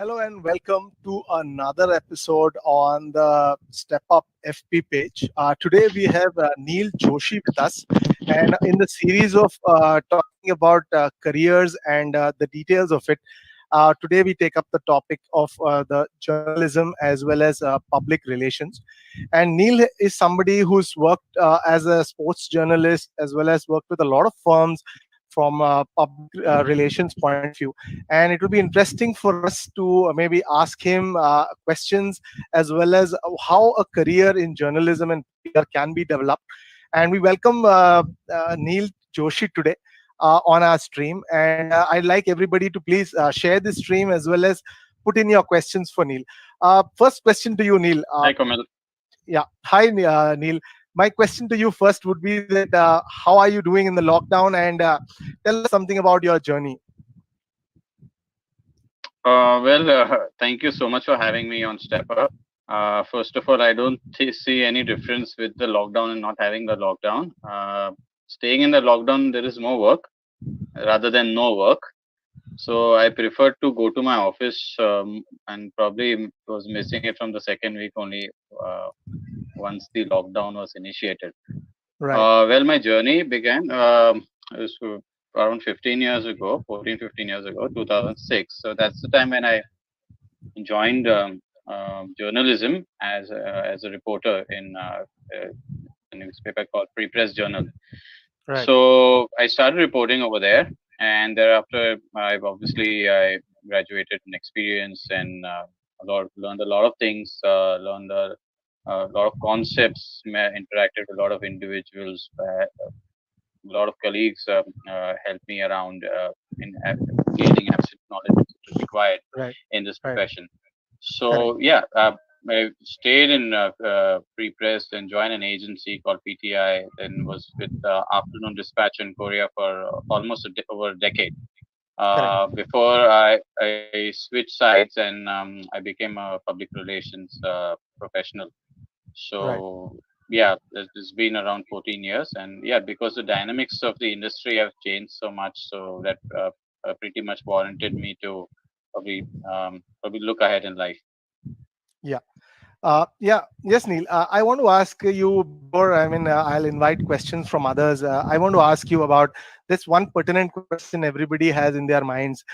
Hello and welcome to another episode on the Step Up FP page. Today we have Neil Joshi with us, and in the series of talking about careers and the details of it, today we take up the topic of the journalism as well as public relations. And Neil is somebody who's worked as a sports journalist as well as worked with a lot of firms from a public relations point of view, and it will be interesting for us to maybe ask him questions as well as how a career in journalism and PR can be developed. And we welcome Neil Joshi today on our stream, and I'd like everybody to please share this stream as well as put in your questions for Neil. First question to you, Neil. Hi, Kamal. Yeah, hi, Neil. My question to you first would be that how are you doing in the lockdown, and tell us something about your journey. Thank you so much for having me on Stepper. First of all, I don't see any difference with the lockdown and not having the lockdown. Staying in the lockdown, there is more work rather than no work. So I prefer to go to my office and probably was missing it from the second week only once the lockdown was initiated. Right. My journey began it was around 15 years ago, 14, 15 years ago, 2006. So that's the time when I joined journalism as a reporter in a newspaper called Free Press Journal. Right. So I started reporting over there, and thereafter I graduated in experience and learned a lot of things, learned a lot of concepts, interacted with a lot of individuals. A lot of colleagues helped me around gaining absolute knowledge which is required Right. in this Right. profession. Correct. So I stayed in pre-press and joined an agency called PTI. Then was with Afternoon Dispatch in Korea for almost over a decade. Correct. Before I switched sides and I became a public relations professional. Right. So yeah, it's been around 14 years, and yeah, because the dynamics of the industry have changed so much, so that pretty much warranted me to probably look ahead in life. Yeah. Yeah. Yes, Neil. I want to ask you before. I mean, I'll invite questions from others. I want to ask you about this one pertinent question everybody has in their minds.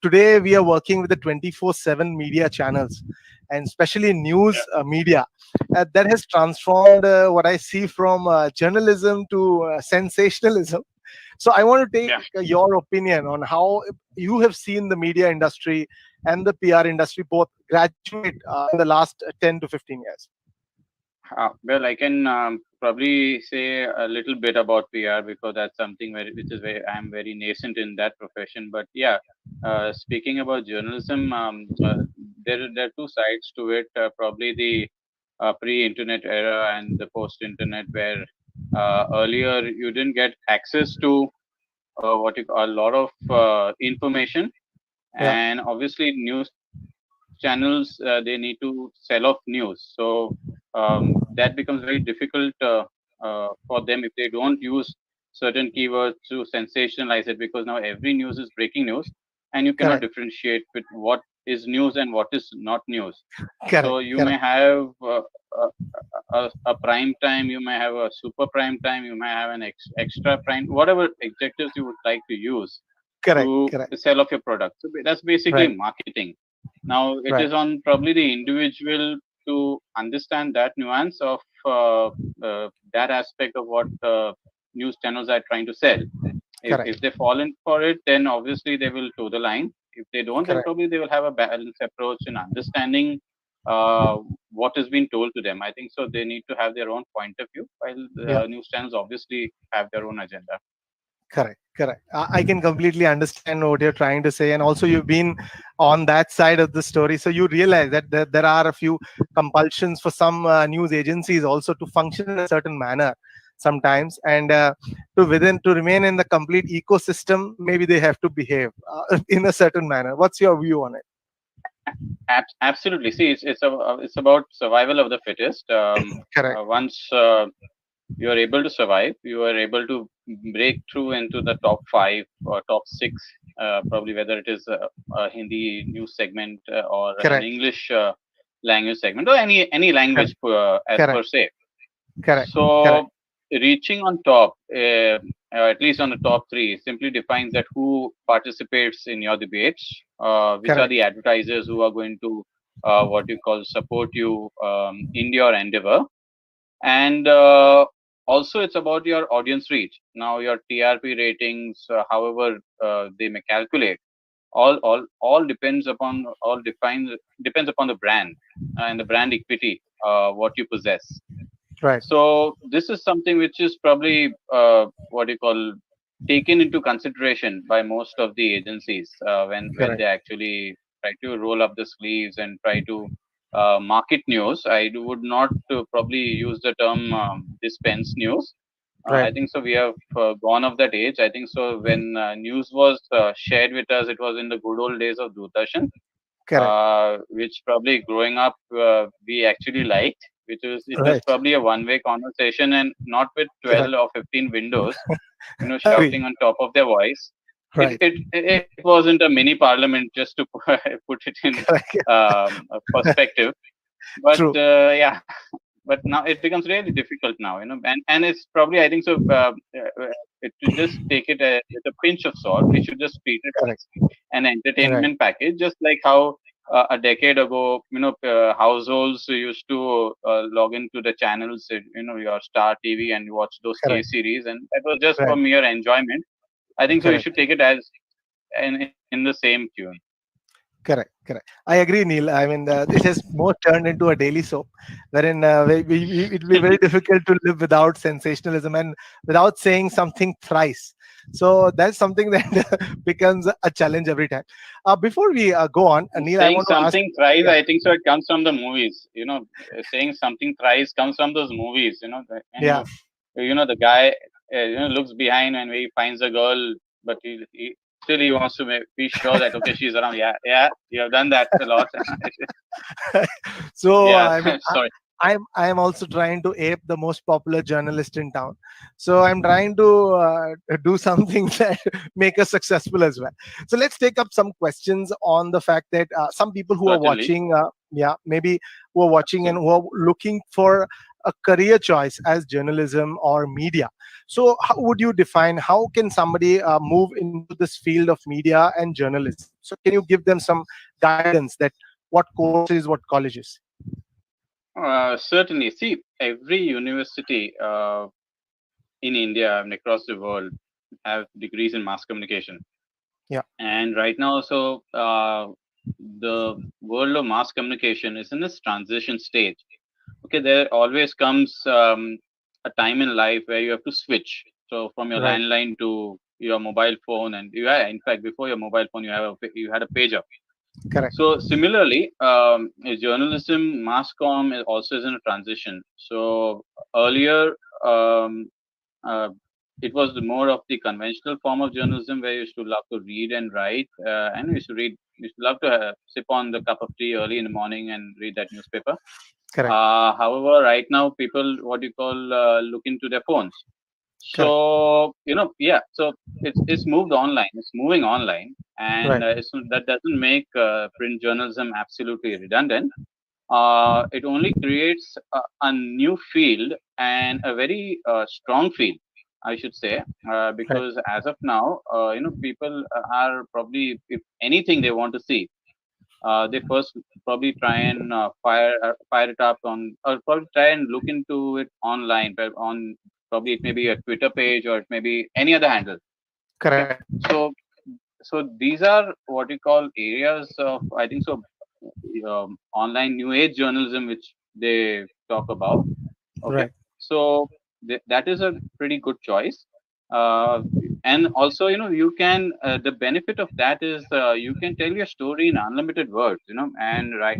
Today, we are working with the 24/7 media channels, and especially news media. That has transformed what I see from journalism to sensationalism. So I want to take Yeah. your opinion on how you have seen the media industry and the PR industry both graduate in the last 10 to 15 years. I can probably say a little bit about PR because that's something which is very I'm very nascent in that profession. But yeah, speaking about journalism, there are two sides to it. Probably the pre-internet era and the post-internet, where earlier you didn't get access to a lot of information, Yeah, and obviously news channels they need to sell off news, so that becomes very difficult for them if they don't use certain keywords to sensationalize it, because now every news is breaking news and you cannot correct, differentiate with what is news and what is not news. correct, So you may correct, have a prime time, you may have a super prime time, you may have an extra prime, whatever adjectives you would like to use correct, to correct. sell off your product. So that's basically Right, marketing. Now it right, is on probably the individual to understand that nuance of that aspect of what news channels are trying to sell. If correct, they fall in for it, then obviously they will toe the line. If they don't, then correct. probably they will have a balanced approach in understanding uh, what has been told to them. I think so. They need to have their own point of view, while Yeah, the news channels obviously have their own agenda. correct, correct. I can completely understand what you're trying to say, and also you've been on that side of the story, so you realize that there are a few compulsions for some news agencies also to function in a certain manner sometimes, and to remain in the complete ecosystem, maybe they have to behave in a certain manner. What's your view on it? Absolutely. See, it's about survival of the fittest. Correct. Once you are able to survive. You are able to break through into the top five or top six, probably whether it is a Hindi news segment or an Correct. English language segment or any language Correct. as per Correct. se. Correct. Correct. So reaching on top, at least on the top three, simply defines that who participates in your debates, which are the Correct. advertisers who are going to what you call support you in your endeavor, and also it's about your audience reach. Now your TRP ratings, however they may calculate, all depends upon the brand and the brand equity what you possess. Right. So this is something which is probably what you call taken into consideration by most of the agencies when they Correct. actually try to roll up the sleeves and try to market news. Would not probably use the term dispense news. I Right. think so. We have gone of that age. I think so. When news was shared with us, it was in the good old days of Doordarshan, Correct. which probably growing up we actually liked, which was it was Right. probably a one-way conversation and not with Correct. 12 or 15 windows, Agree. shouting on top of their voice. It Right. it it wasn't a mini parliament, just to put it in Correct. a perspective. But True. yeah, but now it becomes really difficult now, and it's probably I think so. To just take it with a pinch of salt, we should just treat it Correct. as an Right. entertainment package, just like how a decade ago, households used to log into the channels, your Star TV and watch those K Correct. series, and that was just for Right. mere enjoyment. I think so. You should Correct. take it as in the same tune. Correct, correct. I agree, Neil. I mean, it has more turned into a daily soap, wherein it will be very difficult to live without sensationalism and without saying something thrice. So that's something that becomes a challenge every time. Before we go on, Neil, I Saying want to ask. something thrice, Yeah, I think so. It comes from the movies. Saying something thrice comes from those movies. And yeah. the guy, looks behind and he finds a girl, but he still he wants to be sure that okay, she's around. Yeah, yeah, you have done that a lot. So Yeah, I mean, sorry. I'm also trying to ape the most popular journalist in town. So I'm trying to do something that make us successful as well. So let's take up some questions on the fact that some people who are Certainly, watching, yeah, maybe who are watching and who absolutely. are looking for a career choice as journalism or media. So how would you define how can somebody move into this field of media and journalism? So can you give them some guidance that what courses, what colleges? Certainly. See, every university in India and across the world have degrees in mass communication. Yeah, And right now, so the world of mass communication is in this transition stage. Okay, there always comes a time in life where you have to switch. So from your right. landline to your mobile phone, and in fact, before your mobile phone, you had a pager. Correct. So similarly, journalism, mass comm also is in a transition. So earlier, um, uh, it was more of the conventional form of journalism where you used to love to read and write, and you used to love to sip on the cup of tea early in the morning and read that newspaper. Correct. However, right now people what you call look into their phones. Correct. So yeah. So it's moved online. It's moving online, and Right. that doesn't make print journalism absolutely redundant. It only creates a new field and a very strong field, I should say, Right. because as of now, people are probably, if anything they want to see, they first probably try and fire it up on, or probably try and look into it online, but on probably it may be a Twitter page or it may be any other handle. Okay, Correct. so these are what we call areas of I think so online new age journalism which they talk about. Okay, Right. so that is a pretty good choice. Uh, and also, you can the benefit of that is you can tell your story in unlimited words. And right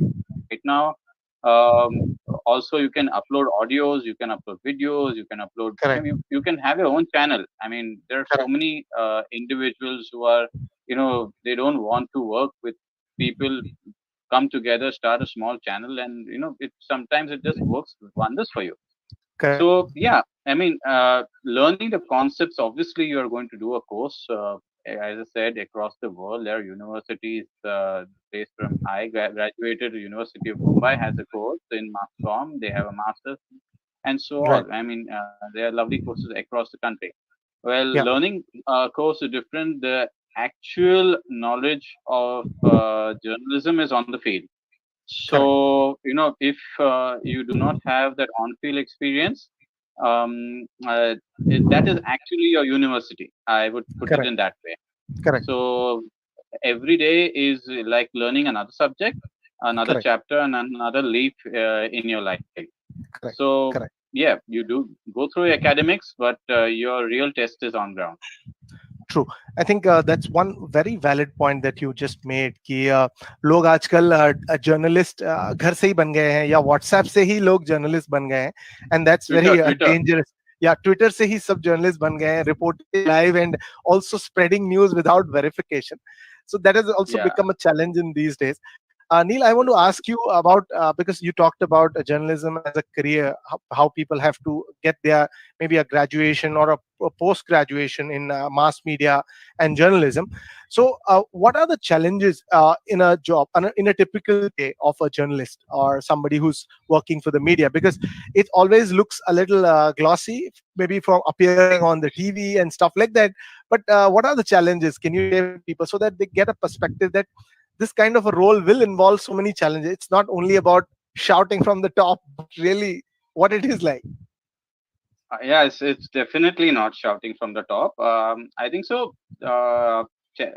now, also you can upload audios, you can upload videos, you can upload. Correct. You can have your own channel. I mean, there are so Correct. many individuals who are they don't want to work with people, come together, start a small channel, and it sometimes it just works wonders for you. Correct. So yeah, I mean, learning the concepts. Obviously, you are going to do a course. As I said, across the world, there are universities based from. Graduated University of Mumbai has a course in mass comm. They have a master's and so Right. on. I mean, there are lovely courses across the country. Well, Yeah. learning course is different. The actual knowledge of journalism is on the field. Correct. So, if you do not have that on-field experience, that is actually your university. I would put it Correct. in that way. Correct. So, every day is like learning another subject, another Correct. chapter, and another leaf in your life. Correct. So, Correct. yeah, you do go through academics, but your real test is on ground. True I think that's one very valid point that you just made कि लोग आजकल journalist घर से ही बन गए हैं या WhatsApp से ही लोग जर्नलिस्ट बन गए हैं and that's very Twitter. Dangerous या ट्विटर से ही सब जर्नलिस्ट बन गए हैं reporting live and also spreading news without verification so that has also Yeah. become a challenge in these days. Neil, I want to ask you about because you talked about journalism as a career, how people have to get their maybe a graduation or a post graduation in mass media and journalism. So, what are the challenges in a job, in a typical day of a journalist or somebody who's working for the media? Because it always looks a little glossy, maybe from appearing on the TV and stuff like that. But what are the challenges? Can you share with people so that they get a perspective that this kind of a role will involve so many challenges. It's not only about shouting from the top, but really what it is like. Yeah, it's definitely not shouting from the top. I think so. Cha-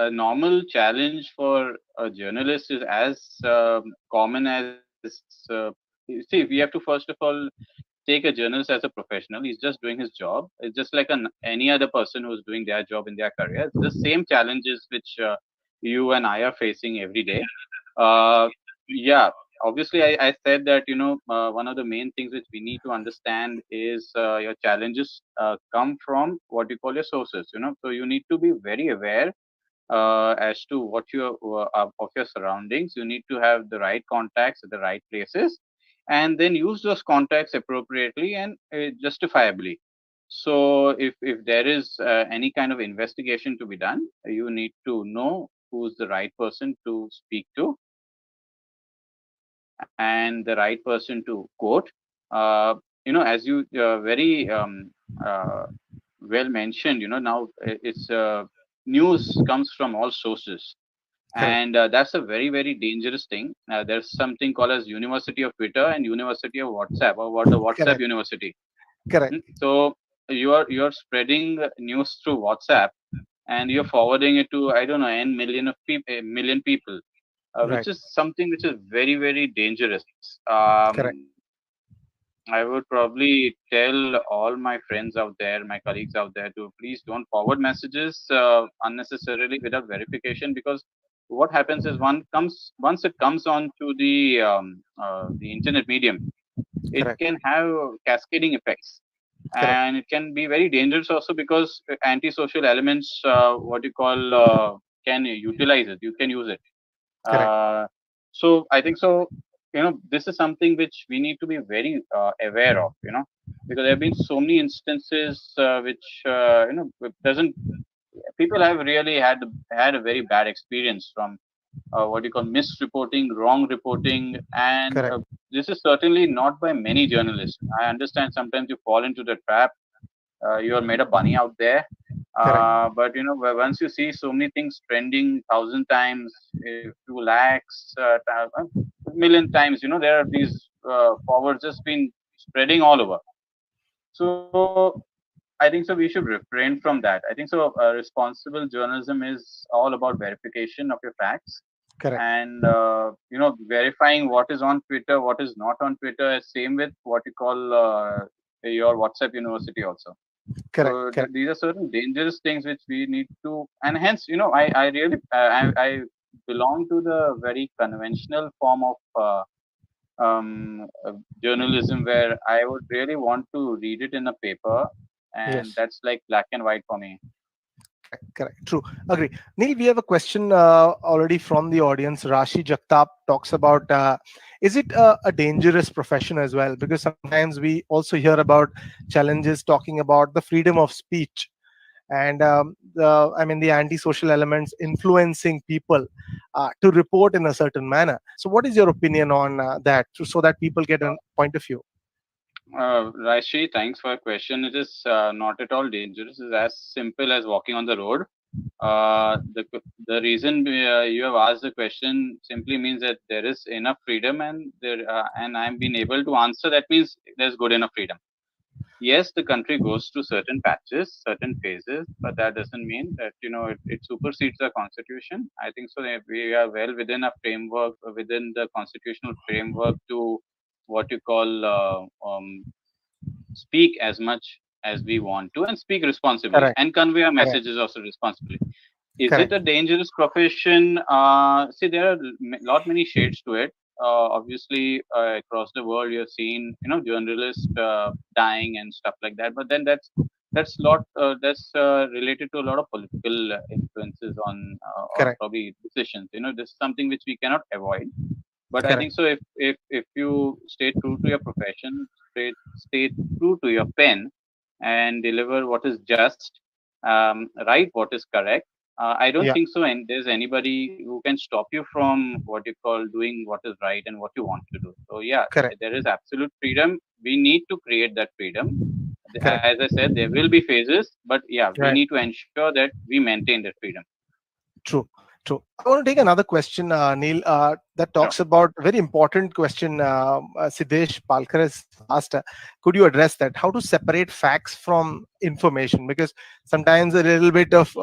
a normal challenge for a journalist is as common as see. We have to first of all take a journalist as a professional. He's just doing his job. It's just like any other person who's doing their job in their career. It's the same challenges which you and I are facing every day. Uh, yeah, obviously, I said that one of the main things which we need to understand is your challenges come from what you call your sources. So you need to be very aware as to what your of your surroundings. You need to have the right contacts at the right places, and then use those contacts appropriately and justifiably. So if there is any kind of investigation to be done, you need to know who's the right person to speak to and the right person to quote. As you very well mentioned, now it's news comes from all sources, Correct. and that's a very very dangerous thing. There's something called as University of Twitter and University of WhatsApp, or what the WhatsApp Correct. University. Correct. So you're spreading news through WhatsApp, and you're forwarding it to, I don't know, n million of people, million people, which Right. is something which is very very dangerous. Correct. I would probably tell all my friends out there, my colleagues out there, to please don't forward messages unnecessarily without verification, because what happens is once it comes on to the internet medium, it Correct. can have cascading effects, Correct. and it can be very dangerous also, because antisocial elements, what you call, can utilize it. You can use it. Correct. uh, so I think so. This is something which we need to be very aware of. Because there have been so many instances which it doesn't. People have really had a very bad experience from what you call misreporting, wrong reporting, and Correct. this is certainly not by many journalists. I understand sometimes you fall into the trap. You are made a bunny out there. Correct. But once you see so many things trending 1,000 times, a few lakhs, a million times, there are these forwards just been spreading all over. So I think so we should refrain from that. I think so responsible journalism is all about verification of your facts, Correct. and verifying what is on Twitter, what is not on Twitter. Same with what you call your WhatsApp University also. Correct. So Correct. these are certain dangerous things which we need to, and hence, I really, I belong to the very conventional form of journalism, where I would really want to read it in a paper, and Yes. that's like black and white for me. Correct, correct. True. Agree. Neil, we have a question already from the audience. Rashi Jagtap talks about is it a dangerous profession as well? Because sometimes we also hear about challenges talking about the freedom of speech and the antisocial elements influencing people to report in a certain manner. So, what is your opinion on that so that people get a point of view? Raishi, thanks for your question. It is not at all dangerous. It's as simple as walking on the road. The reason you have asked the question simply means that there is enough freedom, and I'm being able to answer. That means there's good enough freedom. Yes, the country goes through certain patches, certain phases, but that doesn't mean that it supersedes the constitution. I think so. That we are well within a framework, within the constitutional framework to what you call speak as much as we want to and speak responsibly Correct, and convey our correct, messages also responsibly. Is it correct, a dangerous profession? See, there are lot many shades to it. Obviously, across the world, you're seeing journalists dying and stuff like that. But then that's related to a lot of political influences on or correct, probably decisions. This is something which we cannot avoid. But I correct, think so. If you stay true to your profession, stay true to your pen, and deliver what is just, write what is correct. I don't yeah, think so. And there's anybody who can stop you from what you call doing what is right and what you want to do. So yeah, correct, there is absolute freedom. We need to create that freedom. correct. As I said, there will be phases, but yeah, we Right. need to ensure that we maintain that freedom. True, true. I want to take another question, Neil, that Sure. talks about a very important question. Siddesh Palkar has asked. Could you address that? How to separate facts from information? Because sometimes a little bit of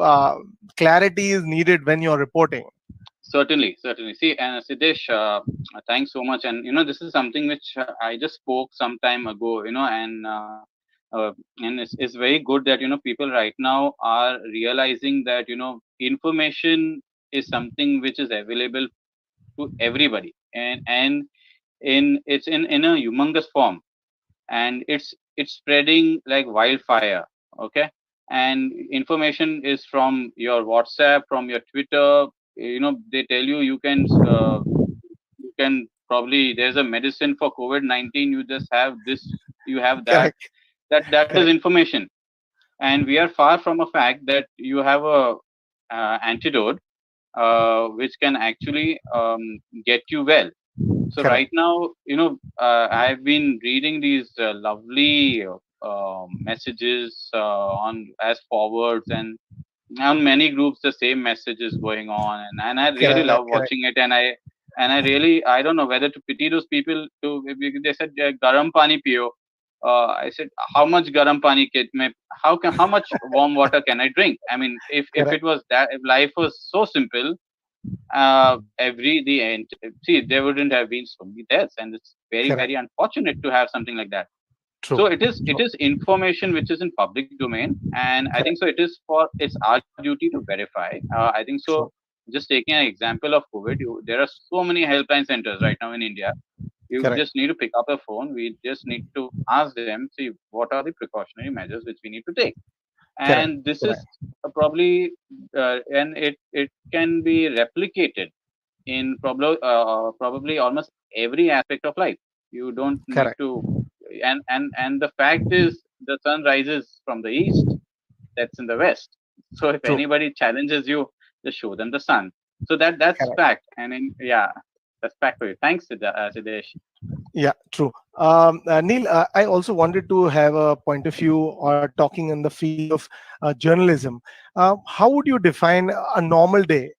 clarity is needed when you're reporting. Certainly, certainly. See, and Siddesh, thanks so much. And this is something which I just spoke some time ago. And it's very good that people right now are realizing that information is something which is available to everybody, and in a humongous form, and it's spreading like wildfire. Okay, and information is from your WhatsApp, from your Twitter. They tell you you can probably, there's a medicine for COVID-19. You just have this, you have that. Correct, That is correct, information, and we are far from a fact that you have a antidote which can actually get you well. So correct, right now, I've been reading these lovely messages on as forwards, and on many groups the same message is going on, and I really love correct, correct, watching it, and I really, I don't know whether to pity those people. They said garam pani pio. I said, how much garam pani how much warm water can I drink? I mean, if correct, it was that, if life was so simple, every the end, see, there wouldn't have been so many deaths, and it's very, correct. very unfortunate to have something like that. True, So it true, is information which is in public domain, and I think correct, so it's our duty to verify. I think so. true, Just taking an example of COVID, there are so many helpline centers right now in India. You correct, just need to pick up a phone. We just need to ask them, see what are the precautionary measures which we need to take. correct, And this is correct, probably and it can be replicated in probably almost every aspect of life. You don't need correct. to, and the fact is the sun rises from the east, that's in the west. So if True, anybody challenges you, just show them the sun. So that's correct. fact. And yeah, that's fact for you. Thanks, Siddesh. Yeah, true. Neil, I also wanted to have a point of view or talking in the field of journalism. How would you define a normal day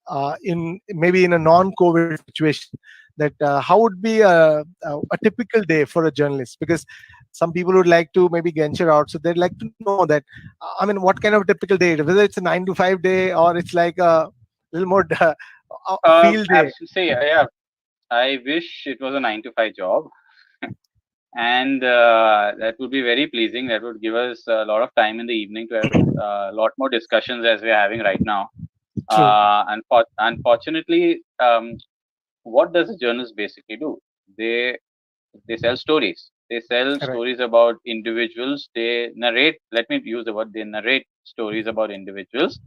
in maybe in a non-COVID situation? That how would be a typical day for a journalist? Because some people would like to maybe venture out, so they'd like to know that. I mean, what kind of a typical day? Whether it's a 9 to 5 day or it's like a little more a field day. Say, yeah, I wish it was a 9 to 5 job, and that would be very pleasing. That would give us a lot of time in the evening to have a lot more discussions as we're having right now. True. Unfortunately, what does a journalist basically do? They they sell stories. They sell Correct. stories about individuals. They narrate. Let me use the word. They narrate stories about individuals,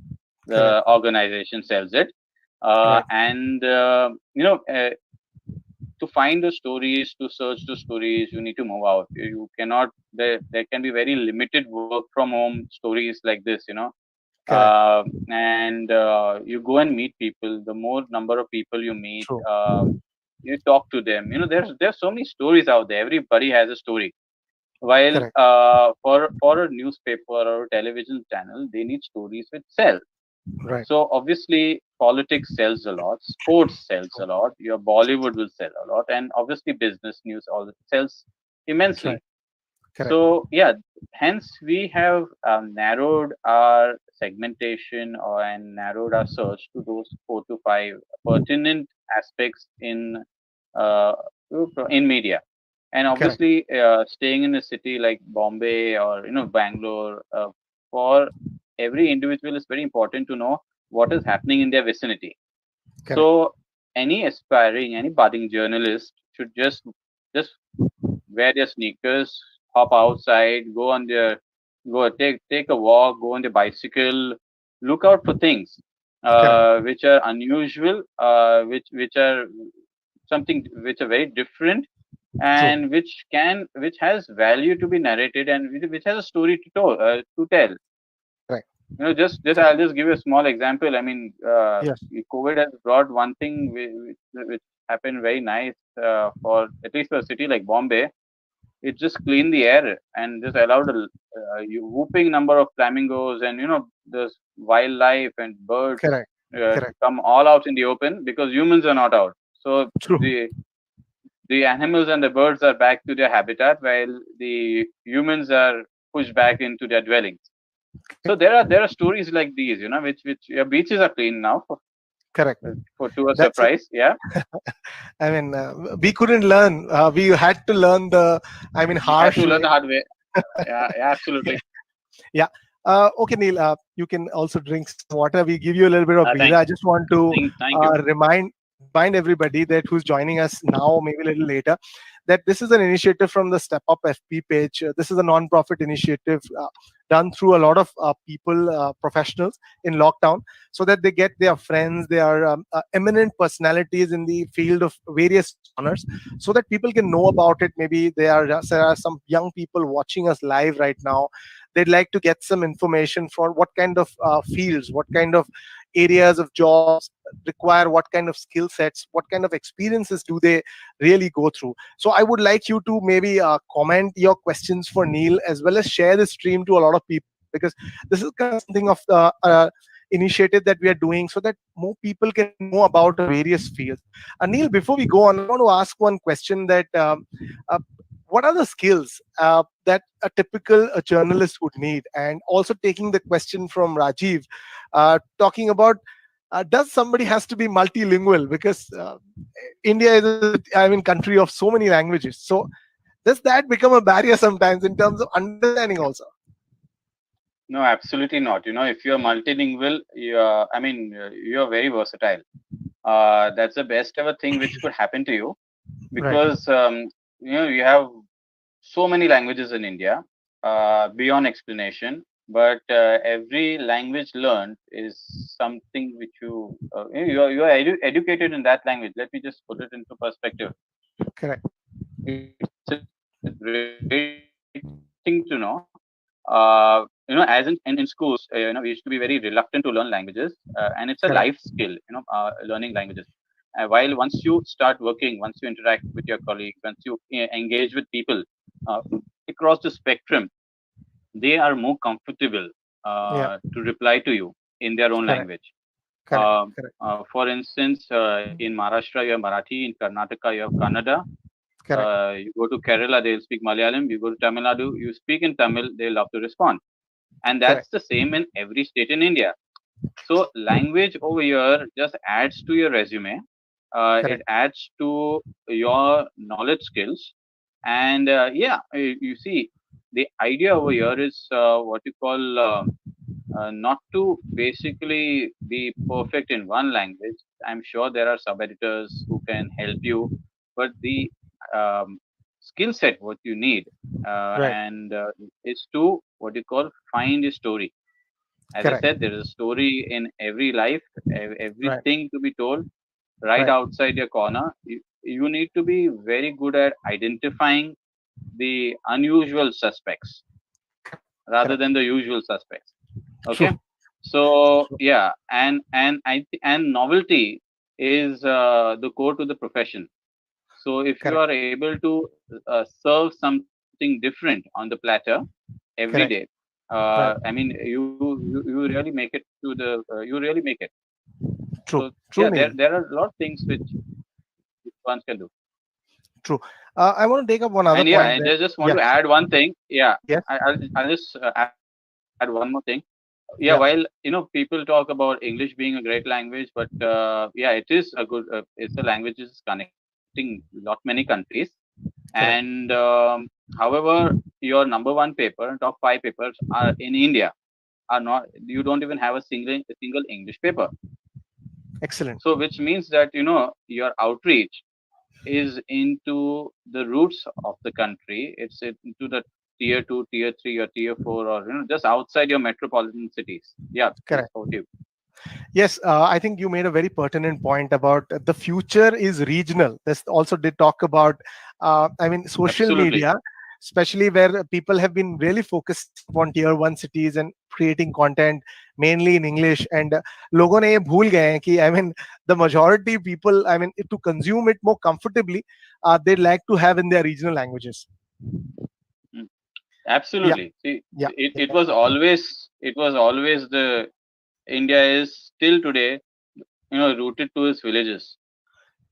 Correct. the organization sells it. Right. And to find the stories, to search the stories, you need to move out. You cannot. There can be very limited work from home stories like this. Correct. And you go and meet people. The more number of people you meet, True. you talk to them. There's so many stories out there. Everybody has a story. While Correct. for a newspaper or a television channel, they need stories which sell. Right. So obviously, politics sells a lot, sports sells a True. lot, your Bollywood will sell a lot, and obviously business news all sells Right. immensely. Correct. So yeah, hence we have narrowed our segmentation and narrowed our search to those 4 to 5 pertinent aspects uh, in media. And Correct. obviously, staying in a city like Bombay or Bangalore, for every individual is very important to know what is happening in their vicinity. Correct. So any budding journalist should just wear their sneakers, hop outside, go take a walk, go on the bicycle, look out for things Correct. which are unusual, which are something which are very different, True. and which has value to be narrated, and which has a story to tell. Correct. Just Correct. I'll just give you a small example. I mean, Yes. COVID has brought one thing which happened very nice for at least for a city like Bombay. It just cleaned the air and just allowed whooping number of flamingos and this wildlife and birds Correct. to Correct. come all out in the open because humans are not out. So True. the animals and the birds are back to their habitat while the humans are pushed back into their dwellings. So Correct. there are stories like these, which beaches are clean now Correct. for to a That's it. surprise. Yeah, I mean, we couldn't learn. We had to learn the, I mean, we had harsh to learn way. the hard way. Yeah, absolutely. Yeah. Okay, Neil, you can also drink some water. We give you a little bit of breather. Thank, I just want to thank you. remind everybody that who's joining us now, maybe a little later, that this is an initiative from the Step Up FP page. This is a non-profit initiative done through a lot of people, professionals in lockdown, so that they get their friends, their eminent personalities in the field of various genres, so that people can know about it. Maybe there are some young people watching us live right now. They'd like to get some information for what kind of fields, what kind of areas of jobs require what kind of skill sets, what kind of experiences do they really go through. So I would like you to maybe comment your questions for Neil, as well as share the stream to a lot of people, because this is kind of something of the initiative that we are doing, so that more people can know about various fields. Neil, before we go on, I want to ask one question that uh, what are the skills that a typical journalist would need? And also taking the question from Rajiv, talking about, does somebody has to be multilingual? Because India is I mean, country of so many languages. So does that become a barrier sometimes in terms of understanding also? No, absolutely not. If you're multilingual, I mean, you're very versatile. That's the best ever thing which could happen to you Right. because you have so many languages in India beyond explanation. But every language learned is something which you are educated in that language. Let me just put it into perspective. Correct. It's a great thing to know. As in schools, we used to be very reluctant to learn languages, and it's a life skill, Correct. learning languages. While once you start working, once you interact with your colleagues, once you engage with people uh, across the spectrum, they are more comfortable Yeah. to reply to you in their own Correct. language. Correct. Correct. For instance, in Maharashtra, you have Marathi. In Karnataka, you have Kannada. Correct. You go to Kerala, they'll speak Malayalam. You go to Tamil Nadu, you speak in Tamil, they love to respond. And that's Correct. the same in every state in India. So language over here just adds to your resume. It Correct. adds to your knowledge skills. And you see, the idea over here is what you call not to basically be perfect in one language. I'm sure there are sub editors who can help you, but the um, skill set what you need Right. and is to what you call find a story. As I Correct. said, there is a story in every life, Right. everything to be told right Right. outside your corner. You need to be very good at identifying the unusual suspects rather Correct. than the usual suspects. True. Okay, so True. yeah, and novelty is the core to the profession. So if you Correct. are able to serve something different on the platter every day, Correct. Right. I mean, you really make it to the you really make it. So True. yeah, True, there Neil. there are a lot of things which one can do. True. I want to take up one other And yeah, point I there. just want Yeah. to add one thing. Yeah, Yes. I'll just add one more thing. Yeah, while Yeah. people talk about English being a great language, but yeah, it is a good. It's a language which is connecting lot many countries. Correct. And however, your number one paper and top five papers are in India are not. You don't even have a single English paper. Excellent. So which means that your outreach is into the roots of the country. It's into the tier two, tier three, or tier four, or just outside your metropolitan cities. Yeah, please, Correct. over to you. Yes, I think you made a very pertinent point about the future is regional. This also did talk about, I mean, social Absolutely. media, especially where people have been really focusing upon tier one cities and creating content mainly in English. And लोगों ने ये भूल गए हैं कि I mean the majority people, I mean, to consume it more comfortably, they like to have in their regional languages. Mm. Yeah, Absolutely. See, yeah, it was always the India is still today, rooted to its villages.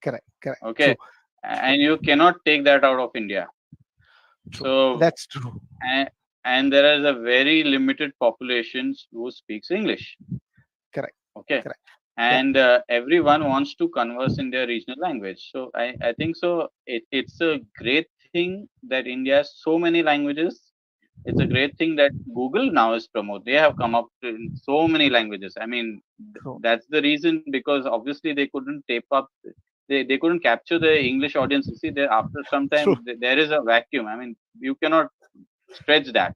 correct, correct, Okay, true, true, and you cannot take that out of India. true. So, That's true. and, and there is a very limited population who speaks English. Correct, Okay, correct. Yeah, and everyone wants to converse in their regional language. So I think so. It's a great thing that India has so many languages. It's a great thing that Google now is promote. They have come up in so many languages. I mean, true, that's the reason, because obviously they couldn't tape up. They couldn't capture the English audience. You see, there after some true, time there is a vacuum. I mean, you cannot stretch that.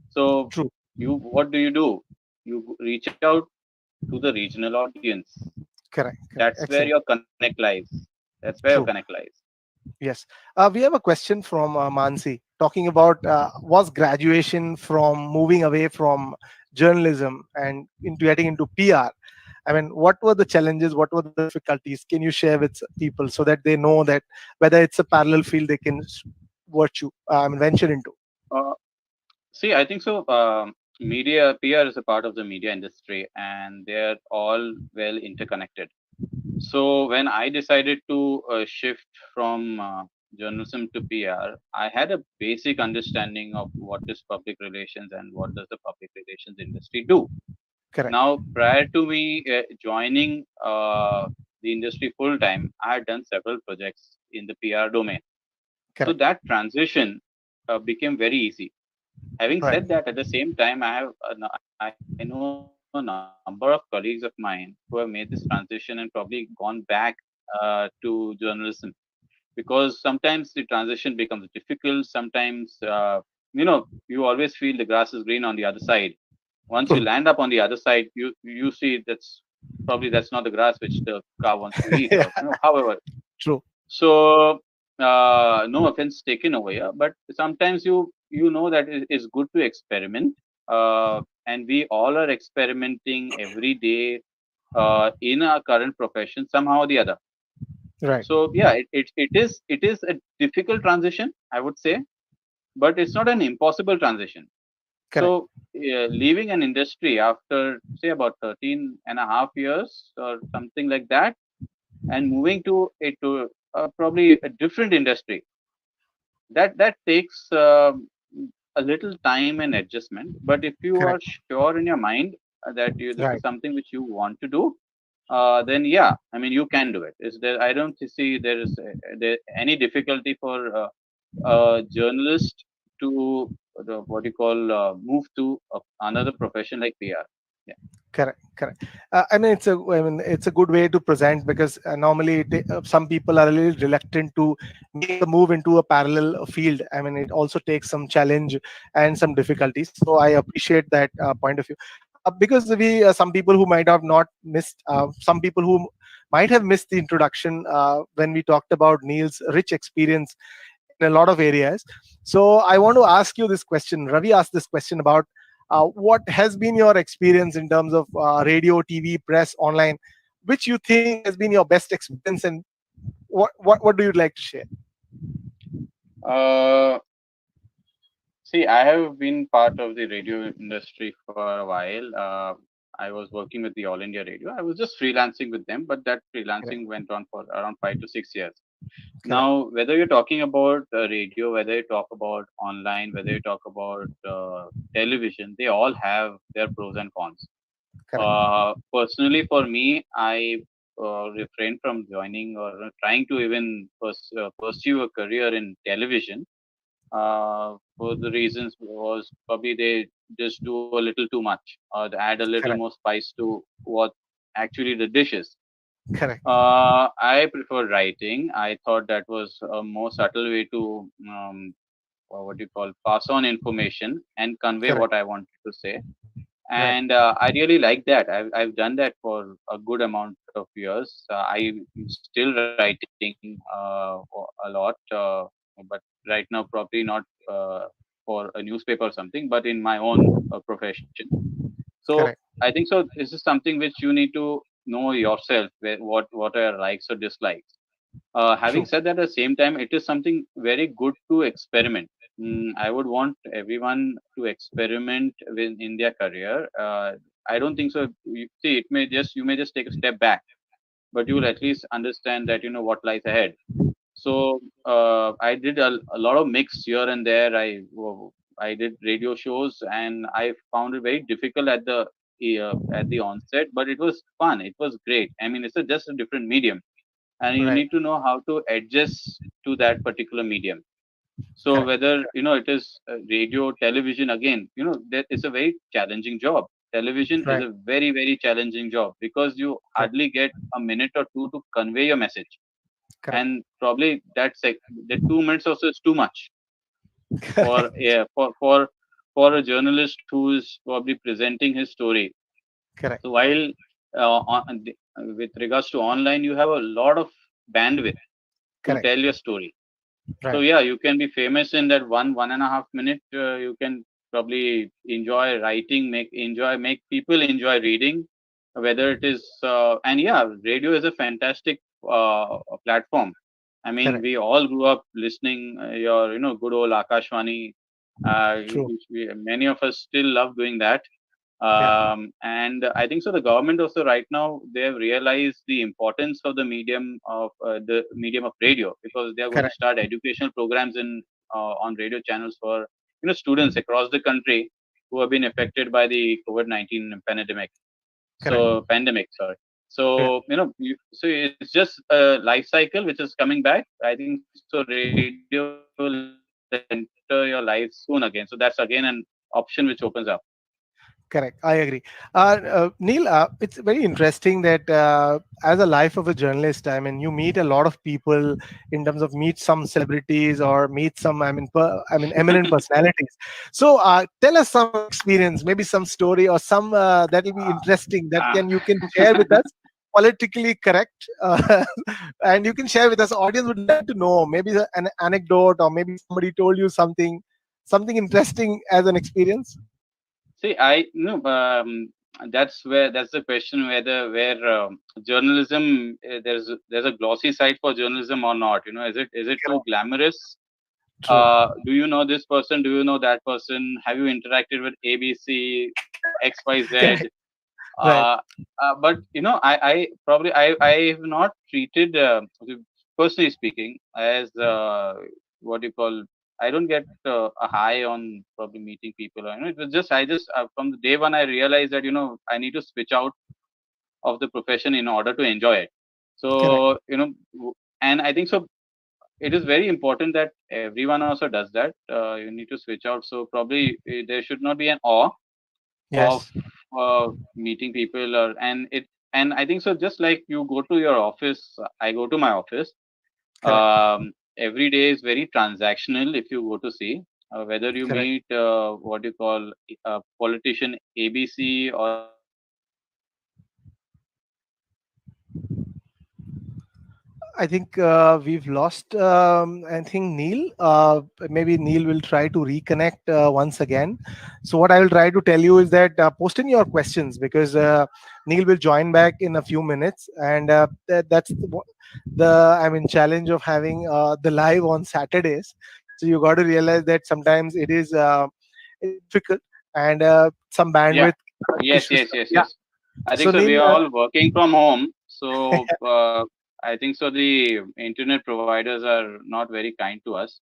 So true. what do? You reach out to the regional audience. Correct, correct. That's where Excellent. your connect lies. That's where your True. connect lies. Yes. We have a question from Mansi talking about was graduation from moving away from journalism and into getting into PR. I mean, what were the challenges? What were the difficulties? Can you share with people so that they know that whether it's a parallel field they can venture into? Uh, See, I think so. Media PR is a part of the media industry, and they're all well interconnected. So when I decided to shift from journalism to PR, I had a basic understanding of what is public relations and what does the public relations industry do. Correct. Now, prior to me joining the industry full time, I had done several projects in the PR domain. So Correct. that transition became very easy. Having Right. said that, at the same time, I know a number of colleagues of mine who have made this transition and probably gone back to journalism, because sometimes the transition becomes difficult. Sometimes, you always feel the grass is green on the other side. Once you True. land up on the other side, you see that's not the grass which the cow wants to eat, Yeah. or however. True. So, no offense taken over here, but sometimes you know that it's good to experiment, and we all are experimenting every day in our current profession somehow or the other. Right. So yeah, it is a difficult transition, I would say, but it's not an impossible transition. Correct. So leaving an industry after say about 13 and a half years or something like that, and moving to probably a different industry, that takes a little time and adjustment. But if you are Correct. sure in your mind that this is Right. something which you want to do, then yeah, I mean, you can do it. Is there? I don't see there is any difficulty for a journalist to what you call move to another profession like PR. Yeah. Correct, correct. I mean, it's a good way to present because normally some people are a little reluctant to make the move into a parallel field. I mean, it also takes some challenge and some difficulties. So I appreciate that point of view. because we some people who might have not missed, some people who might have missed the introduction when we talked about Neil's rich experience in a lot of areas. So I want to ask you this question. Ravi asked this question about what has been your experience in terms of radio, TV, press, online, which you think has been your best experience, and what do you like to share? Uh, See, I have been part of the radio industry for a while. I was working with the All India Radio. I was just freelancing with them, but that Correct, freelancing went on for around 5 to 6 years. correct, Now, whether you're talking about radio, whether you talk about online, whether you talk about television, they all have their pros and cons. correct, Personally, for me, I refrain from joining or trying to even pursue a career in television for the reasons was probably they just do a little too much or they add a little more correct, spice to what actually the dish is. correct, I prefer writing. I thought that was a more subtle way to what do you call pass on information and convey correct, what I wanted to say. right, And I really like that. I've done that for a good amount of years. I'm still writing a lot, but right now probably not for a newspaper or something, but in my own profession. So correct, I think so. This is something which you need to know yourself, what are your likes or dislikes. Having true, said that, at the same time, it is something very good to experiment. I would want everyone to experiment in their career. I don't think so. See, you may just take a step back, but you will at least understand that you know what lies ahead. So I did a lot of mix here and there. I did radio shows, and I found it very difficult at the onset, but it was fun. It was great. I mean, it's just a different medium, and you right, need to know how to adjust to that particular medium. So correct, whether you know it is radio, television, again, you know, that is a very challenging job. Television is right, a very challenging job because you correct, hardly get a minute or two to convey your message, correct, and probably the 2 minutes also is too much for correct, yeah, for a journalist who is probably presenting his story. correct, So while with regards to online, you have a lot of bandwidth to correct, tell your story. So right, yeah, you can be famous in that 1.5 minute. You can probably enjoy writing, make people enjoy reading, whether it is and yeah, radio is a fantastic platform. I mean, correct, we all grew up listening your good old Akashwani. true, Many of us still love doing that. yeah, And I think so. The government also right now they have realized the importance of the medium of radio because they are going to correct, start educational programs in on radio channels for students across the country who have been affected by the COVID-19 pandemic. correct, Pandemic, sorry. yeah, So so it's just a life cycle which is coming back. I think so. Radio will enter your life soon again. So that's again an option which opens up. correct. I agree. Neil, it's very interesting that as a life of a journalist, I mean, you meet a lot of people in terms of meet some celebrities or meet some, I mean, eminent personalities. So, tell us some experience, maybe some story or some that will be interesting that Uh, can you can share with us. Politically correct, and you can share with us. Audience would like to know maybe an anecdote or maybe somebody told you something interesting as an experience. See, I no, that's the question where journalism there's a glossy side for journalism or not. Is it too Correct. glamorous? True. Do you know this person? Do you know that person? Have you interacted with ABC, XYZ? Correct. Right. Uh, but I probably I have not treated personally speaking as what do you call. I don't get a high on probably meeting people. It was just I just from the day one I realized that I need to switch out of the profession in order to enjoy it. Correct. So and I think so. It is very important that everyone also does that. You need to switch out. So probably there should not be an awe of Yes. meeting people and I think so just like you go to your office, I go to my office. Correct. Every day is very transactional if you go to see. whether you Correct. meet what you call politician ABC or a politician I think we've lost. I think Neil. Maybe Neil will try to reconnect once again. So what I will try to tell you is that post in your questions, because Neil will join back in a few minutes, and that's the I mean challenge of having the live on Saturdays. So you got to realize that sometimes it's difficult, and some Yeah. bandwidth Yes, issues. yes, yes, Yeah. yes. I think So so. Neil, We are all working from home, so I think so. The internet providers are not very kind to us.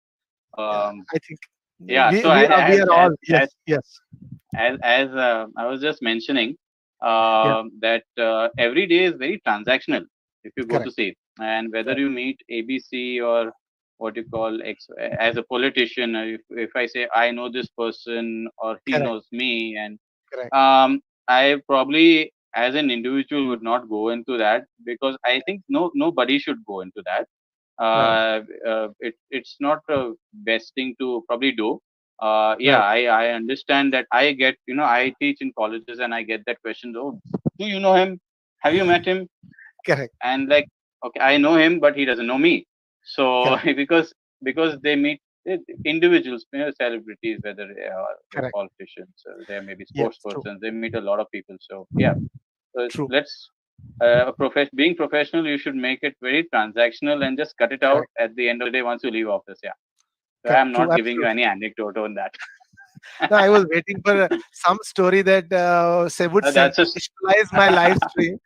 yeah, Um, I think yeah. So we are all, yes, yes, as I was just mentioning, yeah, that every day is very transactional. If you go to correct, see, and whether correct, you meet ABC or what you call as a politician, if I say I know this person or he correct, knows me, and correct. I probably as an individual would not go into that because I think nobody should go into that. Right, It's not the best thing to probably do. Yeah, right, I understand that. I get, I teach in colleges and I get that question. Oh, do you know him? Have you met him? correct, And like, okay, I know him, but he doesn't know me. So correct, because they meet individuals, celebrities, whether they're correct. politicians, they may be Yes, sports true, persons. They meet a lot of people. So yeah, true, let's being professional, you should make it very transactional and just cut it out correct, at the end of the day once you leave office. Yeah. So correct, I'm true, not giving you absolutely. any anecdote on that. No, I was waiting for some story that would That's just sensationalize my live stream.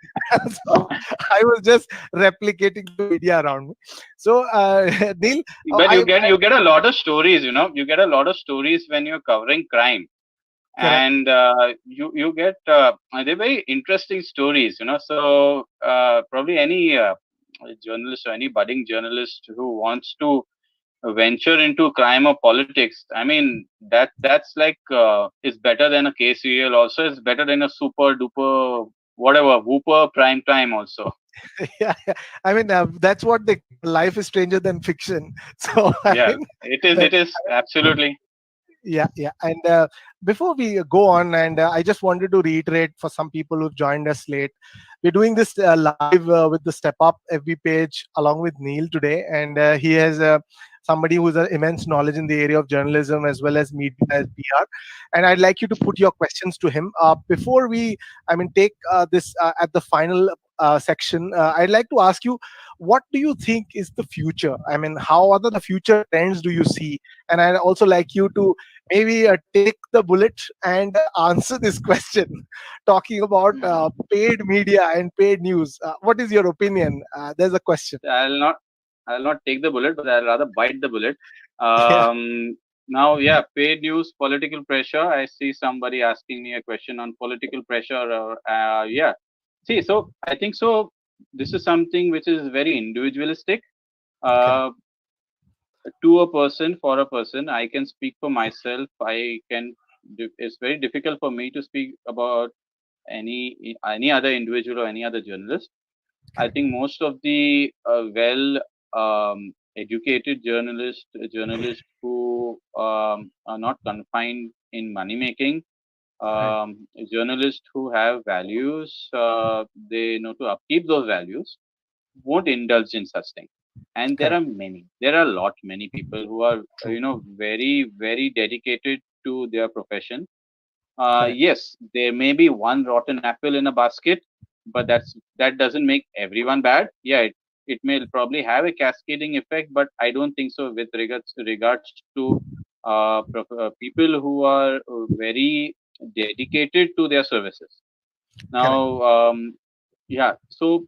So I was just replicating the media around me. So, Neil, but I you get a lot of stories. You get a lot of stories when you're covering crime, correct, and you get they're very interesting stories. So probably any journalist or any budding journalist who wants to venture into crime or politics, I mean that's like is better than a K serial. Also, it's better than a super duper whatever whooper prime time. Also, yeah, yeah. I mean, that's what they call life is stranger than fiction. So, I yeah, mean, it is. that It is absolutely. yeah, yeah. And before we go on, and I just wanted to reiterate for some people who've joined us late, we're doing this live with the Step Up FB page along with Neil today, and he has somebody who's an immense knowledge in the area of journalism as well as media as PR. And I'd like you to put your questions to him before we, I mean, take this at the final section. I'd like to ask you, what do you think is the future? I mean, how other the future trends do you see? And I'd also like you to maybe take the bullet and answer this question talking about paid media and paid news. What is your opinion? There's a question. I'll not I'll not take the bullet, but I'll rather bite the bullet. Yeah, Now, yeah, paid news, political pressure. I see somebody asking me a question on political pressure. Or, yeah, see, so I think so. This is something which is very individualistic. correct, Uh, to a person, for a person, I can speak for myself. I can. It's very difficult for me to speak about any other individual or any other journalist. I correct, think most of the well educated journalists who are not confined in money making, right, journalists who have values, they know to upkeep those values, won't indulge in such things. And there are correct, many, there are a lot many people who are true, very very dedicated to their profession. correct, Yes, there may be one rotten apple in a basket, but that doesn't make everyone bad. Yeah, it may probably have a cascading effect, but I don't think so with regards to people who are very dedicated to their services. correct, Now, yeah, so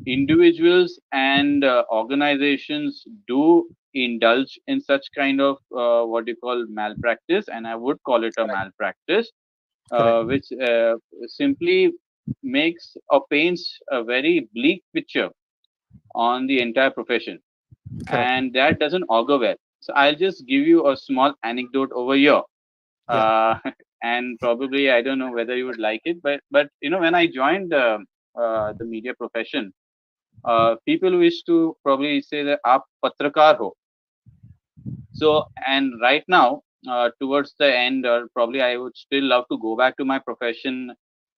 individuals and organizations do indulge in such kind of what you call malpractice, and I would call it a correct, malpractice correct, which simply makes or paints a very bleak picture on the entire profession, correct. and that doesn't augur well. So I'll just give you a small anecdote over here, Yeah, uh, and probably I don't know whether you would like it, but when I joined the media profession, people used to probably say that aap patrakar ho. So and right now towards the end, or probably I would still love to go back to my profession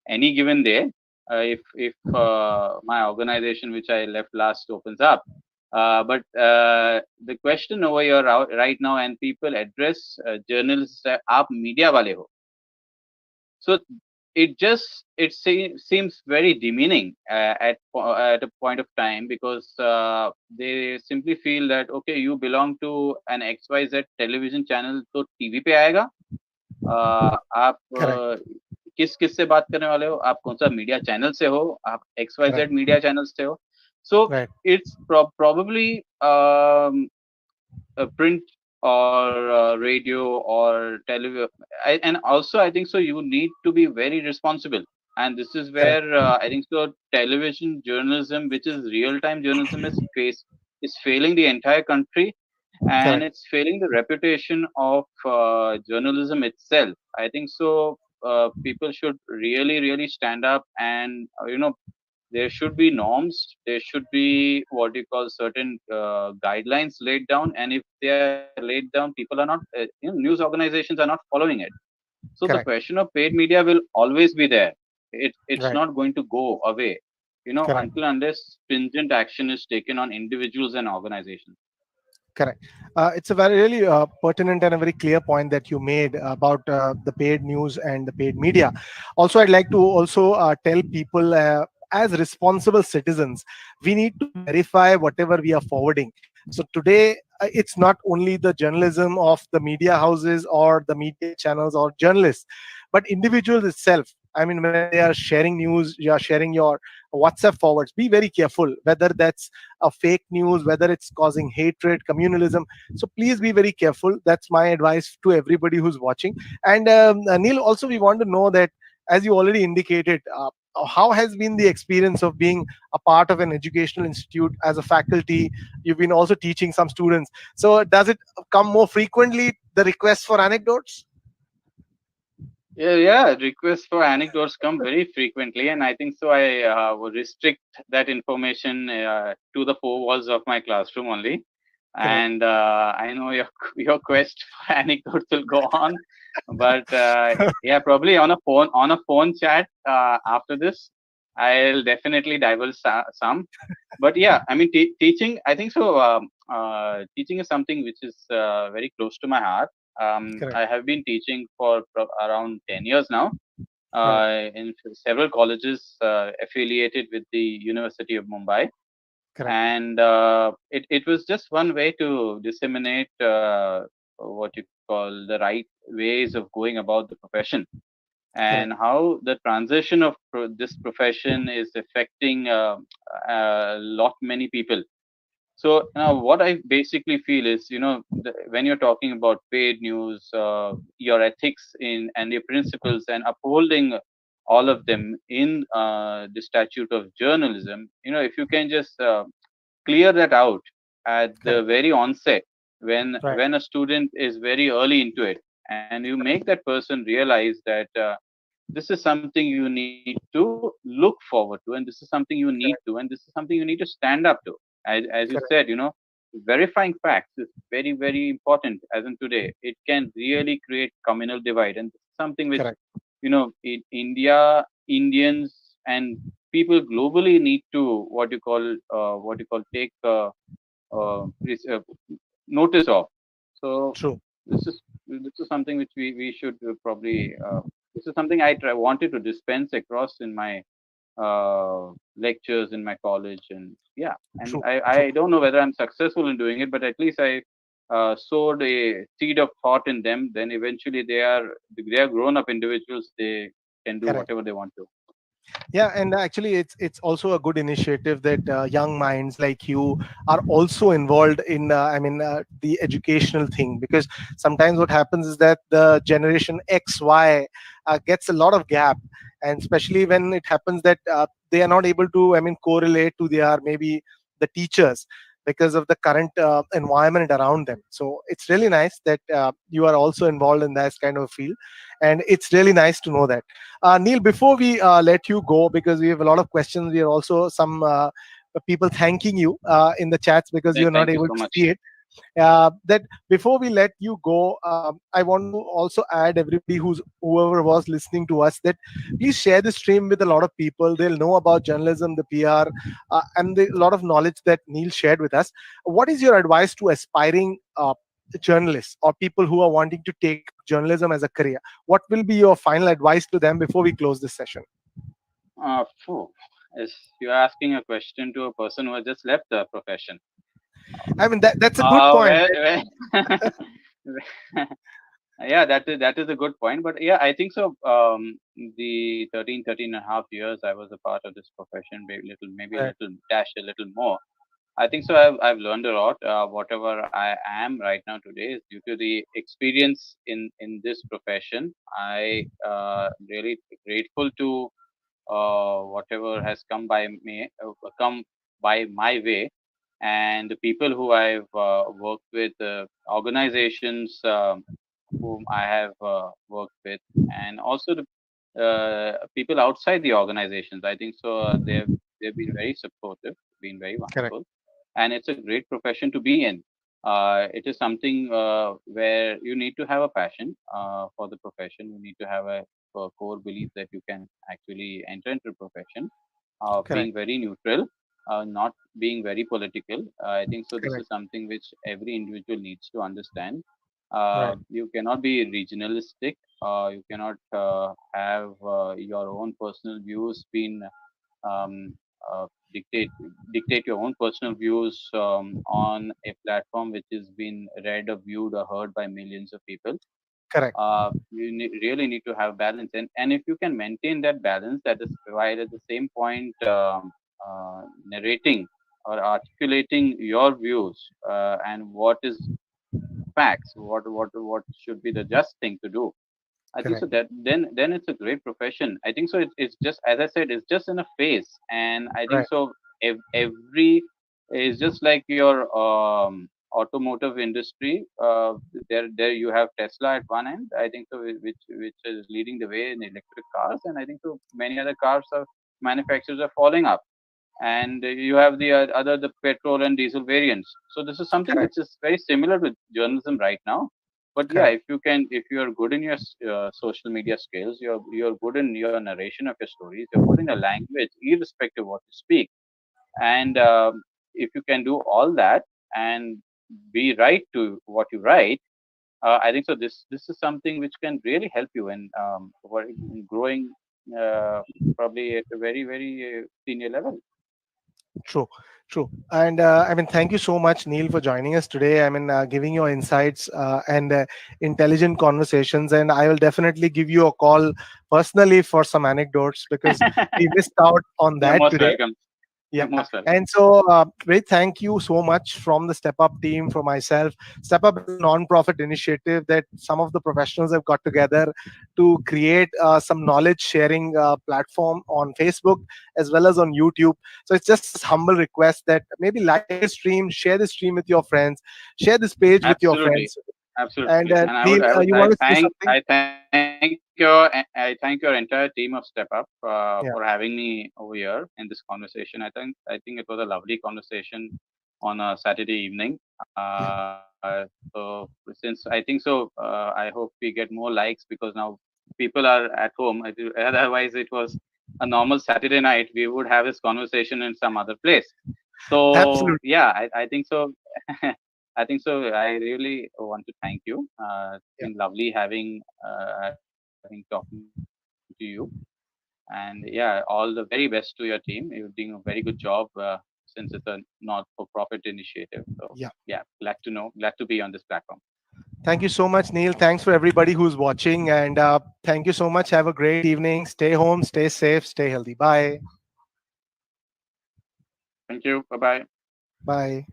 any given day, if my organization which I left last opens up. But the question over here right now, and people address journalists, आप media वाले हो. So it seems very demeaning at a point of time, because they simply feel that okay, you belong to an XYZ television channel, तो TV पे आएगा. आप Correct. किस किस से बात करने वाले हो, आप कौन सा मीडिया चैनल से हो, आप XYZ Correct. मीडिया चैनल से हो. So Right. it's probably print or radio or television. And also I think so you need to be very responsible, and this is Correct. where I think so television journalism, which is real time journalism, is failing the entire country, and Correct. it's failing the reputation of journalism itself. I think so people should really stand up, and there should be norms, there should be what you call certain guidelines laid down, and if they are laid down, people are not news organizations are not following it. So the Correct. question of paid media will always be there. It's Right. not going to go away, Correct. until unless stringent action is taken on individuals and organizations. Correct. It's a very really pertinent and a very clear point that you made about the paid news and the paid media. Also, I'd like to also tell people, as responsible citizens, we need to verify whatever we are forwarding. So today, it's not only the journalism of the media houses or the media channels or journalists, but individuals itself. I mean, when they are sharing news, you are sharing your WhatsApp forwards. Be very careful whether that's a fake news, whether it's causing hatred, communalism. So please be very careful. That's my advice to everybody who's watching. And Neil, also we want to know that, as you already indicated, how has been the experience of being a part of an educational institute as a faculty? You've been also teaching some students. So does it come more frequently, the request for anecdotes? Yeah, requests for anecdotes come very frequently, and I think so. I would restrict that information to the four walls of my classroom only. Correct. And I know your your quest for anecdotes will go on, but yeah, probably on a phone chat after this, I'll definitely divulge some. But yeah, I mean, teaching. I think so. Teaching is something which is very close to my heart. Correct. I have been teaching for around 10 years now Right. in several colleges affiliated with the University of Mumbai, Correct. and it was just one way to disseminate what you call the right ways of going about the profession, and Correct. how the transition of this profession is affecting a lot many people. So now, what I basically feel is, when you're talking about paid news, your ethics in and your principles, and upholding all of them in the statute of journalism, if you can just clear that out at the Correct. very onset, when Right. when a student is very early into it, and you make that person realize that this is something you need to look forward to, and this is something you need to, and this is something you need to stand up to. As you said, Correct. verifying facts is very important. As in today, it can really create communal divide, and this is something which Correct. in India, Indians and people globally need to what you call take notice of. So True. this is something which we should probably this is something wanted to dispense across in my lectures in my college, and yeah, and True. True. I don't know whether I'm successful in doing it, but at least I sowed a seed of thought in them. Then eventually they are grown up individuals, they can do Correct. whatever they want to. Yeah, and actually, it's also a good initiative that young minds like you are also involved in. I mean, the educational thing, because sometimes what happens is that the generation X, Y gets a lot of gap, and especially when it happens that they are not able to, I mean, correlate to their maybe the teachers because of the current environment around them. So it's really nice that you are also involved in that kind of field, and it's really nice to know that. Neil, before we let you go, because we have a lot of questions, we are also some people thanking you in the chats because you're not Thank you able so to much. see it. That before we let you go, I want to also add everybody whoever was listening to us that please share the stream with a lot of people. They'll know about journalism, the PR, and a lot of knowledge that Neil shared with us. What is your advice to aspiring journalists or people who are wanting to take up journalism as a career? What will be your final advice to them before we close this session? Phew. Is you're asking a question to a person who has just left the profession. I mean, that's a good point. Yeah, that is a good point. But yeah, I think so. The 13 and a half years I was a part of this profession, maybe a Right, little dash, a little more. I think so. I've learned a lot. Whatever I am right now today is due to the experience in this profession. I really grateful to whatever has come by my way, and the people who I've worked with, organizations whom I have worked with, and also the people outside the organizations. I think so. They've been very supportive, been very correct, wonderful, and it's a great profession to be in. It is something where you need to have a passion for the profession. You need to have a core belief that you can actually enter into the profession, correct, being very neutral, not being very political. I think so. This correct, is something which every individual needs to understand. right, You cannot be regionalistic. You cannot have your own personal views being um, uh, dictate dictate your own personal views on a platform which has been read or viewed or heard by millions of people. correct, Really need to have balance, and if you can maintain that balance, that is while at the same point narrating or articulating your views and what is facts, what should be the just thing to do. I think so correct, that then it's a great profession. I think so. It's just, as I said, it's just in a phase, and I think right, so. Every is just like your automotive industry. There you have Tesla at one end. I think so, which is leading the way in electric cars, and I think so many other cars are manufacturers are following up, and you have the petrol and diesel variants. So this is something correct, which is very similar to journalism right now. But yeah, correct, if you are good in your social media skills, you're good in your narration of your stories, you're good in your language, irrespective of what you speak, and if you can do all that and be right to what you write, I think so. This is something which can really help you in growing, uh, probably at a very senior level. true, true. And I mean, thank you so much, Neil, for joining us today. I mean, giving your insights and intelligent conversations. And I will definitely give you a call personally for some anecdotes because we missed out on You're that most today. welcome. Yeah. You're most welcome. And so, great thank you so much from the Step Up team, for myself. Step Up is a non-profit initiative that some of the professionals have got together to create some knowledge sharing platform on Facebook as well as on YouTube. So it's just this humble request that maybe like the stream, share the stream with your friends, share this page with your Absolutely, friends. And absolutely. And Neil, you want to say something? I thank your entire team of Step Up Yeah, for having me over here in this conversation. I think it was a lovely conversation on a Saturday evening. yeah, So since I think so, I hope we get more likes because now people are at home. Otherwise, it was a normal Saturday night. We would have this conversation in some other place. So absolutely. yeah, I think so. I think so. I really want to thank you. It's Yeah. been lovely having talking to you. And yeah, all the very best to your team. You're doing a very good job since it's a not-for-profit initiative. So Yeah. yeah, glad to be on this platform. Thank you so much, Neil. Thanks for everybody who's watching. And thank you so much. Have a great evening. Stay home, stay safe, stay healthy. Bye. Thank you. Bye bye. Bye.